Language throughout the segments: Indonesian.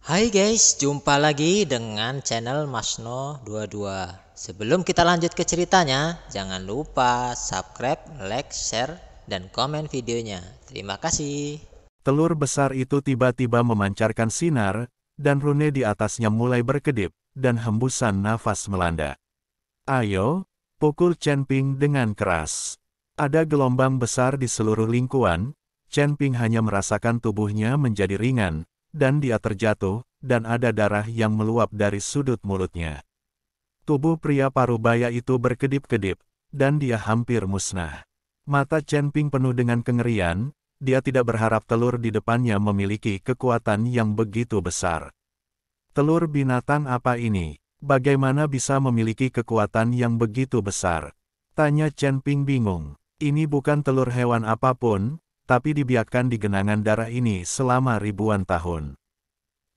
Hai guys, jumpa lagi dengan channel Masno22. Sebelum kita lanjut ke ceritanya, jangan lupa subscribe, like, share, dan komen videonya. Terima kasih. Telur besar itu tiba-tiba memancarkan sinar, dan rune di atasnya mulai berkedip, dan hembusan nafas melanda. Ayo, pukul Chen Ping dengan keras. Ada gelombang besar di seluruh lingkuan, Chen Ping hanya merasakan tubuhnya menjadi ringan, dan dia terjatuh, dan ada darah yang meluap dari sudut mulutnya. Tubuh pria parubaya itu berkedip-kedip, dan dia hampir musnah. Mata Chen Ping penuh dengan kengerian, dia tidak berharap telur di depannya memiliki kekuatan yang begitu besar. Telur binatang apa ini? Bagaimana bisa memiliki kekuatan yang begitu besar? Tanya Chen Ping bingung. Ini bukan telur hewan apapun, tapi dibiarkan di genangan darah ini selama ribuan tahun.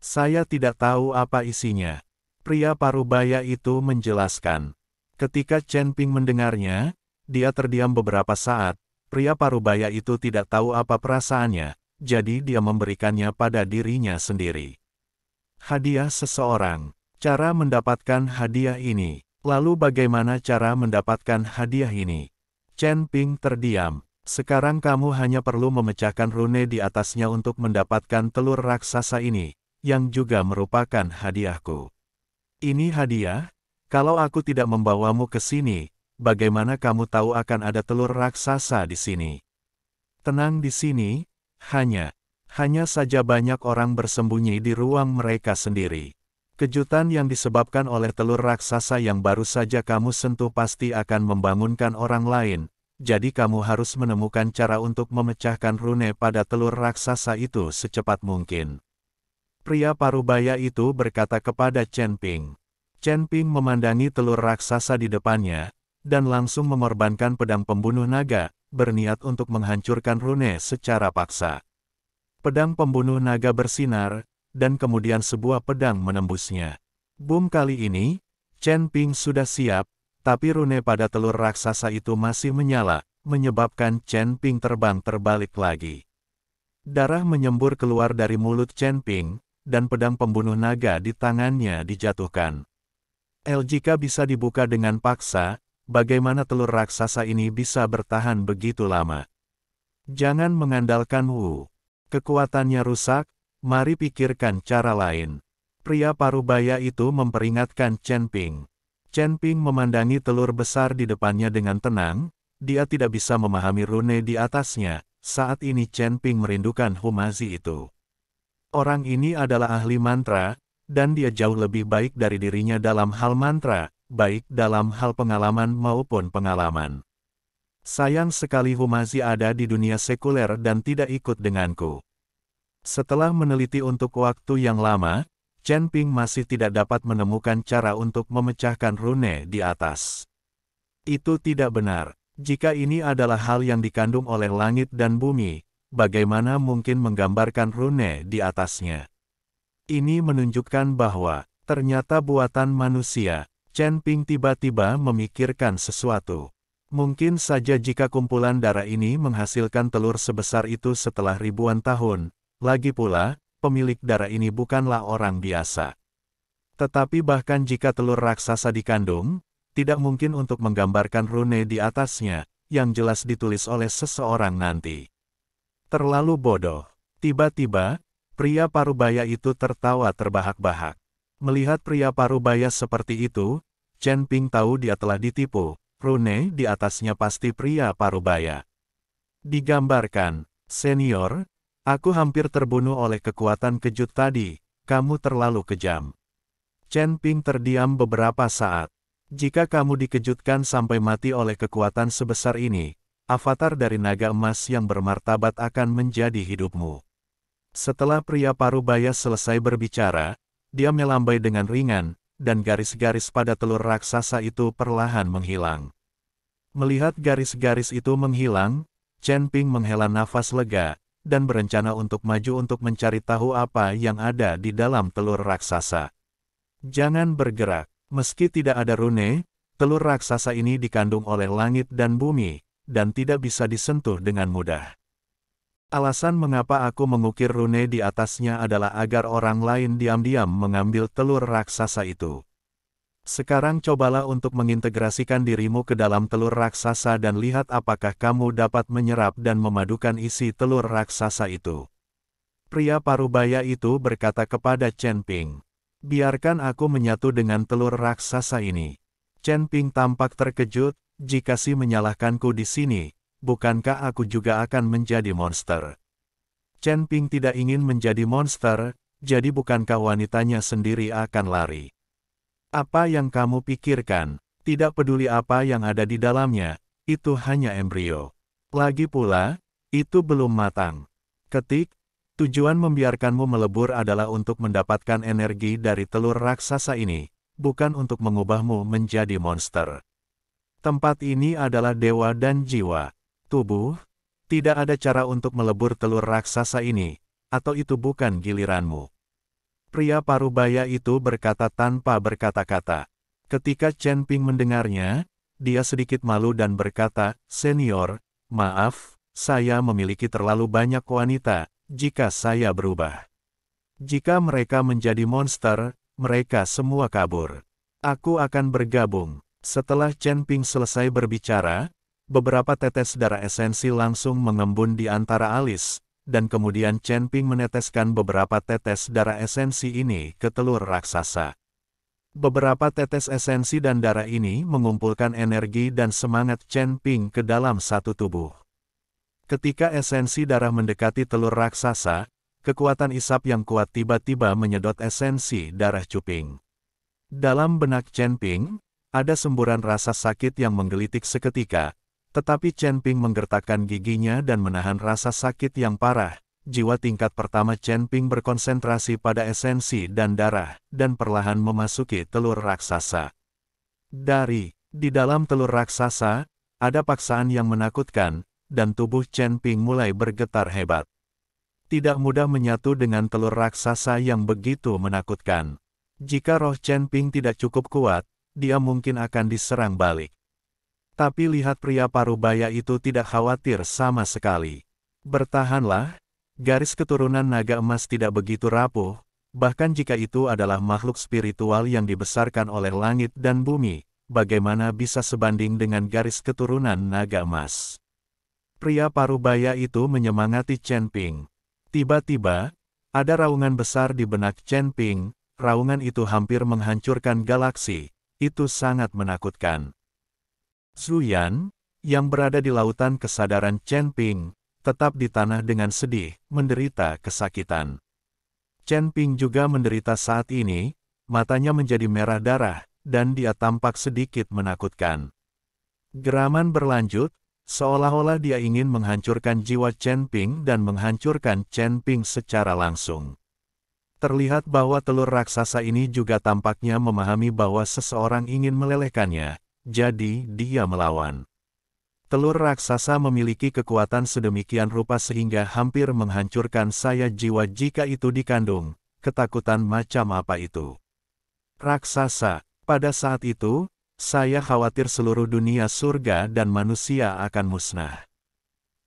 Saya tidak tahu apa isinya. Pria parubaya itu menjelaskan. Ketika Chen Ping mendengarnya, dia terdiam beberapa saat. Pria parubaya itu tidak tahu apa perasaannya, jadi dia memberikannya pada dirinya sendiri. Hadiah seseorang. Cara mendapatkan hadiah ini. Lalu bagaimana cara mendapatkan hadiah ini? Chen Ping terdiam. Sekarang kamu hanya perlu memecahkan rune di atasnya untuk mendapatkan telur raksasa ini, yang juga merupakan hadiahku. Ini hadiah? Kalau aku tidak membawamu ke sini, bagaimana kamu tahu akan ada telur raksasa di sini? Tenang di sini, hanya saja banyak orang bersembunyi di ruang mereka sendiri. Kejutan yang disebabkan oleh telur raksasa yang baru saja kamu sentuh pasti akan membangunkan orang lain, jadi kamu harus menemukan cara untuk memecahkan rune pada telur raksasa itu secepat mungkin. Pria parubaya itu berkata kepada Chen Ping. Chen Ping memandangi telur raksasa di depannya, dan langsung mengorbankan pedang pembunuh naga, berniat untuk menghancurkan rune secara paksa. Pedang pembunuh naga bersinar, dan kemudian sebuah pedang menembusnya. Boom, kali ini, Chen Ping sudah siap, tapi rune pada telur raksasa itu masih menyala, menyebabkan Chen Ping terbang terbalik lagi. Darah menyembur keluar dari mulut Chen Ping, dan pedang pembunuh naga di tangannya dijatuhkan. Jika bisa dibuka dengan paksa, bagaimana telur raksasa ini bisa bertahan begitu lama? Jangan mengandalkan Wu. Kekuatannya rusak, mari pikirkan cara lain. Pria parubaya itu memperingatkan Chen Ping. Chen Ping memandangi telur besar di depannya dengan tenang, dia tidak bisa memahami rune di atasnya. Saat ini Chen Ping merindukan Humazi itu. Orang ini adalah ahli mantra, dan dia jauh lebih baik dari dirinya dalam hal mantra, baik dalam hal pengalaman maupun pengalaman. Sayang sekali Humazi ada di dunia sekuler dan tidak ikut denganku. Setelah meneliti untuk waktu yang lama, Chen Ping masih tidak dapat menemukan cara untuk memecahkan rune di atas. Itu tidak benar. Jika ini adalah hal yang dikandung oleh langit dan bumi, bagaimana mungkin menggambarkan rune di atasnya? Ini menunjukkan bahwa, ternyata buatan manusia. Chen Ping tiba-tiba memikirkan sesuatu. Mungkin saja jika kumpulan darah ini menghasilkan telur sebesar itu setelah ribuan tahun, lagi pula, pemilik darah ini bukanlah orang biasa. Tetapi bahkan jika telur raksasa dikandung, tidak mungkin untuk menggambarkan rune di atasnya, yang jelas ditulis oleh seseorang nanti. Terlalu bodoh. Tiba-tiba, pria parubaya itu tertawa terbahak-bahak. Melihat pria parubaya seperti itu, Chen Ping tahu dia telah ditipu. Rune di atasnya pasti pria parubaya. Digambarkan, senior, aku hampir terbunuh oleh kekuatan kejut tadi, kamu terlalu kejam. Chen Ping terdiam beberapa saat. Jika kamu dikejutkan sampai mati oleh kekuatan sebesar ini, avatar dari naga emas yang bermartabat akan menjadi hidupmu. Setelah pria parubaya selesai berbicara, dia melambai dengan ringan, dan garis-garis pada telur raksasa itu perlahan menghilang. Melihat garis-garis itu menghilang, Chen Ping menghela nafas lega, dan berencana untuk maju untuk mencari tahu apa yang ada di dalam telur raksasa. Jangan bergerak, meski tidak ada rune, telur raksasa ini dikandung oleh langit dan bumi, dan tidak bisa disentuh dengan mudah. Alasan mengapa aku mengukir rune di atasnya adalah agar orang lain diam-diam mengambil telur raksasa itu. Sekarang cobalah untuk mengintegrasikan dirimu ke dalam telur raksasa dan lihat apakah kamu dapat menyerap dan memadukan isi telur raksasa itu. Pria parubaya itu berkata kepada Chen Ping. Biarkan aku menyatu dengan telur raksasa ini. Chen Ping tampak terkejut, jika si menyalahkanku di sini, bukankah aku juga akan menjadi monster? Chen Ping tidak ingin menjadi monster, jadi bukankah wanitanya sendiri akan lari? Apa yang kamu pikirkan? Tidak peduli apa yang ada di dalamnya, itu hanya embrio. Lagi pula, itu belum matang. Ketik, tujuan membiarkanmu melebur adalah untuk mendapatkan energi dari telur raksasa ini, bukan untuk mengubahmu menjadi monster. Tempat ini adalah dewa dan jiwa. Tubuh, tidak ada cara untuk melebur telur raksasa ini, atau itu bukan giliranmu. Pria parubaya itu berkata tanpa berkata-kata. Ketika Chen Ping mendengarnya, dia sedikit malu dan berkata, "Senior, maaf, saya memiliki terlalu banyak wanita, jika saya berubah. Jika mereka menjadi monster, mereka semua kabur. Aku akan bergabung." Setelah Chen Ping selesai berbicara, beberapa tetes darah esensi langsung mengembun di antara alis, dan kemudian Chen Ping meneteskan beberapa tetes darah esensi ini ke telur raksasa. Beberapa tetes esensi dan darah ini mengumpulkan energi dan semangat Chen Ping ke dalam satu tubuh. Ketika esensi darah mendekati telur raksasa, kekuatan isap yang kuat tiba-tiba menyedot esensi darah Cuping. Dalam benak Chen Ping, ada semburan rasa sakit yang menggelitik seketika, tetapi Chen Ping menggertakkan giginya dan menahan rasa sakit yang parah. Jiwa tingkat pertama Chen Ping berkonsentrasi pada esensi dan darah, dan perlahan memasuki telur raksasa. Di dalam telur raksasa, ada paksaan yang menakutkan, dan tubuh Chen Ping mulai bergetar hebat. Tidak mudah menyatu dengan telur raksasa yang begitu menakutkan. Jika roh Chen Ping tidak cukup kuat, dia mungkin akan diserang balik. Tapi lihat pria parubaya itu tidak khawatir sama sekali. Bertahanlah, garis keturunan naga emas tidak begitu rapuh, bahkan jika itu adalah makhluk spiritual yang dibesarkan oleh langit dan bumi, bagaimana bisa sebanding dengan garis keturunan naga emas? Pria parubaya itu menyemangati Chen Ping. Tiba-tiba, ada raungan besar di benak Chen Ping, raungan itu hampir menghancurkan galaksi. Itu sangat menakutkan. Zuyan, yang berada di lautan kesadaran Chen Ping, tetap di tanah dengan sedih, menderita kesakitan. Chen Ping juga menderita saat ini, matanya menjadi merah darah, dan dia tampak sedikit menakutkan. Geraman berlanjut, seolah-olah dia ingin menghancurkan jiwa Chen Ping dan menghancurkan Chen Ping secara langsung. Terlihat bahwa telur raksasa ini juga tampaknya memahami bahwa seseorang ingin melelehkannya, jadi dia melawan. Telur raksasa memiliki kekuatan sedemikian rupa sehingga hampir menghancurkan saya jiwa jika itu dikandung. Ketakutan macam apa itu? Raksasa, pada saat itu, saya khawatir seluruh dunia surga dan manusia akan musnah.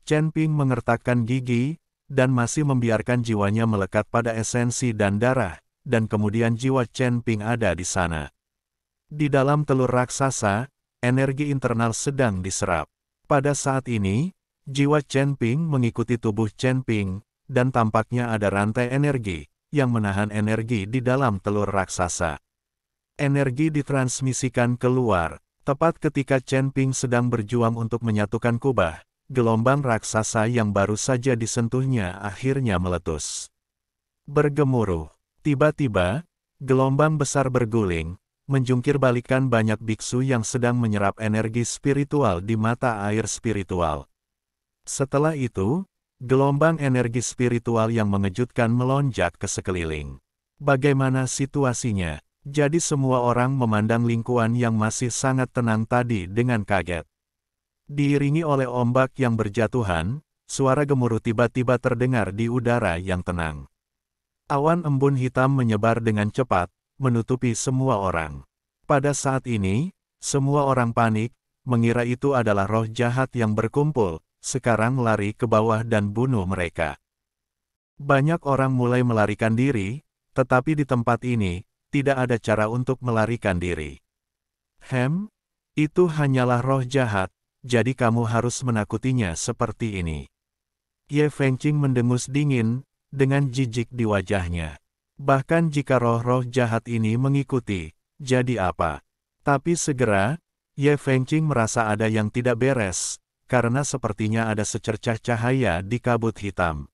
Chen Ping mengertakkan gigi, dan masih membiarkan jiwanya melekat pada esensi dan darah, dan kemudian jiwa Chen Ping ada di sana. Di dalam telur raksasa, energi internal sedang diserap. Pada saat ini, jiwa Chen Ping mengikuti tubuh Chen Ping, dan tampaknya ada rantai energi, yang menahan energi di dalam telur raksasa. Energi ditransmisikan keluar, tepat ketika Chen Ping sedang berjuang untuk menyatukan kubah. Gelombang raksasa yang baru saja disentuhnya akhirnya meletus. Bergemuruh. Tiba-tiba, gelombang besar berguling, menjungkir balikan banyak biksu yang sedang menyerap energi spiritual di mata air spiritual. Setelah itu, gelombang energi spiritual yang mengejutkan melonjak ke sekeliling. Bagaimana situasinya? Jadi semua orang memandang lingkungan yang masih sangat tenang tadi dengan kaget. Diiringi oleh ombak yang berjatuhan, suara gemuruh tiba-tiba terdengar di udara yang tenang. Awan embun hitam menyebar dengan cepat, menutupi semua orang. Pada saat ini, semua orang panik, mengira itu adalah roh jahat yang berkumpul, sekarang lari ke bawah dan bunuh mereka. Banyak orang mulai melarikan diri, tetapi di tempat ini, tidak ada cara untuk melarikan diri. Itu hanyalah roh jahat, jadi kamu harus menakutinya seperti ini. Ye Fengqing mendengus dingin, dengan jijik di wajahnya. Bahkan jika roh-roh jahat ini mengikuti, jadi apa? Tapi segera, Ye Fengqing merasa ada yang tidak beres, karena sepertinya ada secercah cahaya di kabut hitam.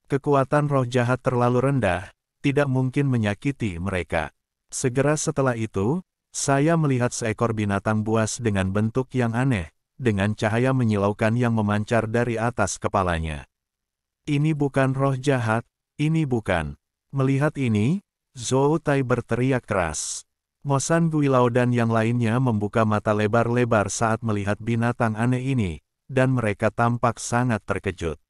Kekuatan roh jahat terlalu rendah, tidak mungkin menyakiti mereka. Segera setelah itu, saya melihat seekor binatang buas dengan bentuk yang aneh, dengan cahaya menyilaukan yang memancar dari atas kepalanya. Ini bukan roh jahat, ini bukan. Melihat ini, Zhou Tai berteriak keras. Mo San Guilao dan yang lainnya membuka mata lebar-lebar saat melihat binatang aneh ini, dan mereka tampak sangat terkejut.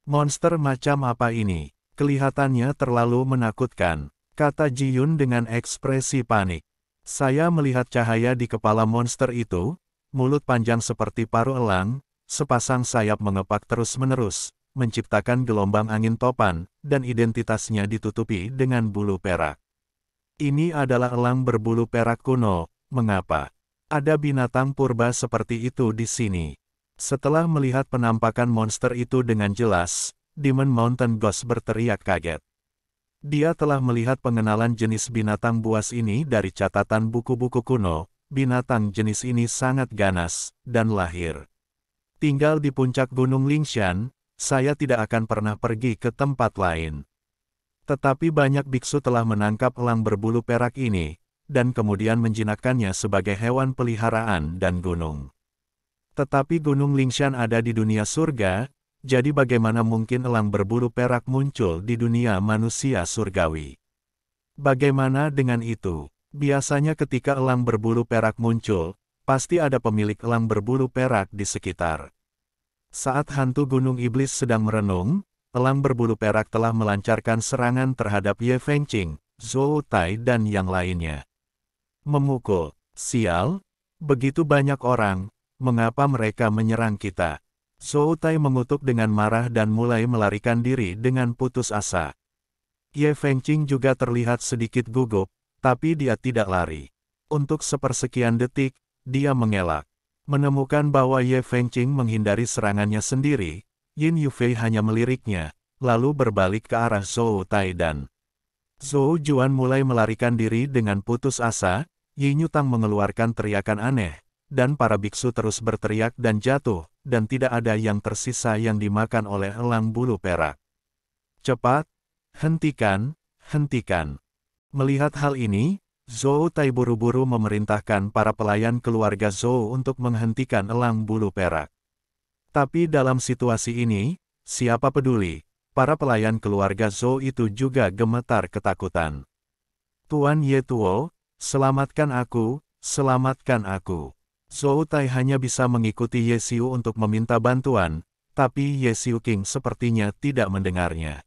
Monster macam apa ini? Kelihatannya terlalu menakutkan, kata Ji Yun dengan ekspresi panik. Saya melihat cahaya di kepala monster itu, mulut panjang seperti paruh elang, sepasang sayap mengepak terus-menerus, menciptakan gelombang angin topan, dan identitasnya ditutupi dengan bulu perak. Ini adalah elang berbulu perak kuno, mengapa? Ada binatang purba seperti itu di sini. Setelah melihat penampakan monster itu dengan jelas, Demon Mountain Ghost berteriak kaget. Dia telah melihat pengenalan jenis binatang buas ini dari catatan buku-buku kuno. Binatang jenis ini sangat ganas, dan lahir. Tinggal di puncak Gunung Lingshan, saya tidak akan pernah pergi ke tempat lain. Tetapi banyak biksu telah menangkap elang berbulu perak ini, dan kemudian menjinakkannya sebagai hewan peliharaan dan gunung. Tetapi Gunung Lingshan ada di dunia surga, jadi bagaimana mungkin elang berbulu perak muncul di dunia manusia surgawi? Bagaimana dengan itu? Biasanya ketika elang berbulu perak muncul, pasti ada pemilik elang berbulu perak di sekitar. Saat hantu Gunung Iblis sedang merenung, elang berbulu perak telah melancarkan serangan terhadap Ye Fengqing, Zhou Tai dan yang lainnya. Memukul, sial, begitu banyak orang, mengapa mereka menyerang kita? Zhou Tai mengutuk dengan marah dan mulai melarikan diri dengan putus asa. Ye Fengqing juga terlihat sedikit gugup, tapi dia tidak lari. Untuk sepersekian detik, dia mengelak. Menemukan bahwa Ye Fengqing menghindari serangannya sendiri, Yin Yufei hanya meliriknya, lalu berbalik ke arah Zhou Tai dan Zhou Juan mulai melarikan diri dengan putus asa. Yin Yutang mengeluarkan teriakan aneh, dan para biksu terus berteriak dan jatuh, dan tidak ada yang tersisa yang dimakan oleh elang bulu perak. Cepat, hentikan, hentikan. Melihat hal ini, Zhou Tai buru-buru memerintahkan para pelayan keluarga Zhou untuk menghentikan elang bulu perak. Tapi dalam situasi ini, siapa peduli, para pelayan keluarga Zhou itu juga gemetar ketakutan. Tuan Ye Tuo, selamatkan aku, selamatkan aku. Zhou Tai hanya bisa mengikuti Ye Xiu untuk meminta bantuan, tapi Ye Xiu King sepertinya tidak mendengarnya.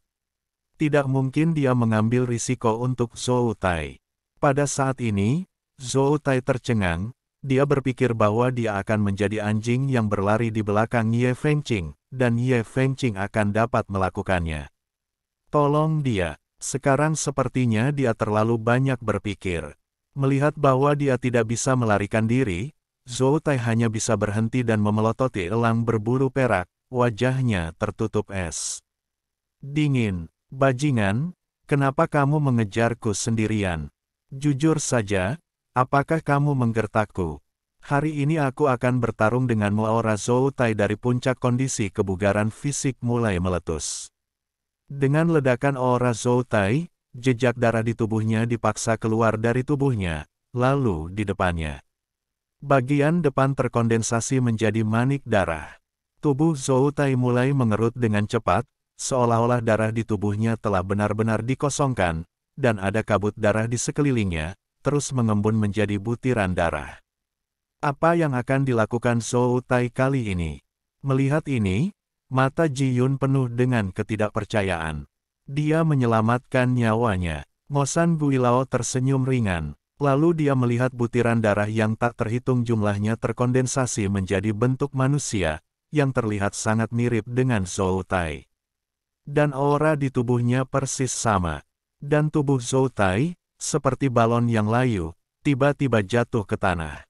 Tidak mungkin dia mengambil risiko untuk Zhou Tai. Pada saat ini, Zhou Tai tercengang, dia berpikir bahwa dia akan menjadi anjing yang berlari di belakang Ye Fengqing, dan Ye Fengqing akan dapat melakukannya. Tolong dia, sekarang sepertinya dia terlalu banyak berpikir. Melihat bahwa dia tidak bisa melarikan diri, Zhou Tai hanya bisa berhenti dan memelototi elang berbulu perak, wajahnya tertutup es. Dingin, bajingan, kenapa kamu mengejarku sendirian? Jujur saja, apakah kamu menggertakku? Hari ini aku akan bertarung denganmu. Aura Zhou Tai dari puncak kondisi kebugaran fisik mulai meletus. Dengan ledakan aura Zhou Tai, jejak darah di tubuhnya dipaksa keluar dari tubuhnya, lalu di depannya. Bagian depan terkondensasi menjadi manik darah. Tubuh Zhou Tai mulai mengerut dengan cepat, seolah-olah darah di tubuhnya telah benar-benar dikosongkan, dan ada kabut darah di sekelilingnya, terus mengembun menjadi butiran darah. Apa yang akan dilakukan Zhou Tai kali ini? Melihat ini, mata Ji Yun penuh dengan ketidakpercayaan. Dia menyelamatkan nyawanya. Mo San Guilao tersenyum ringan. Lalu dia melihat butiran darah yang tak terhitung jumlahnya terkondensasi menjadi bentuk manusia, yang terlihat sangat mirip dengan Zhou Tai. Dan aura di tubuhnya persis sama. Dan tubuh Zhou Tai, seperti balon yang layu, tiba-tiba jatuh ke tanah.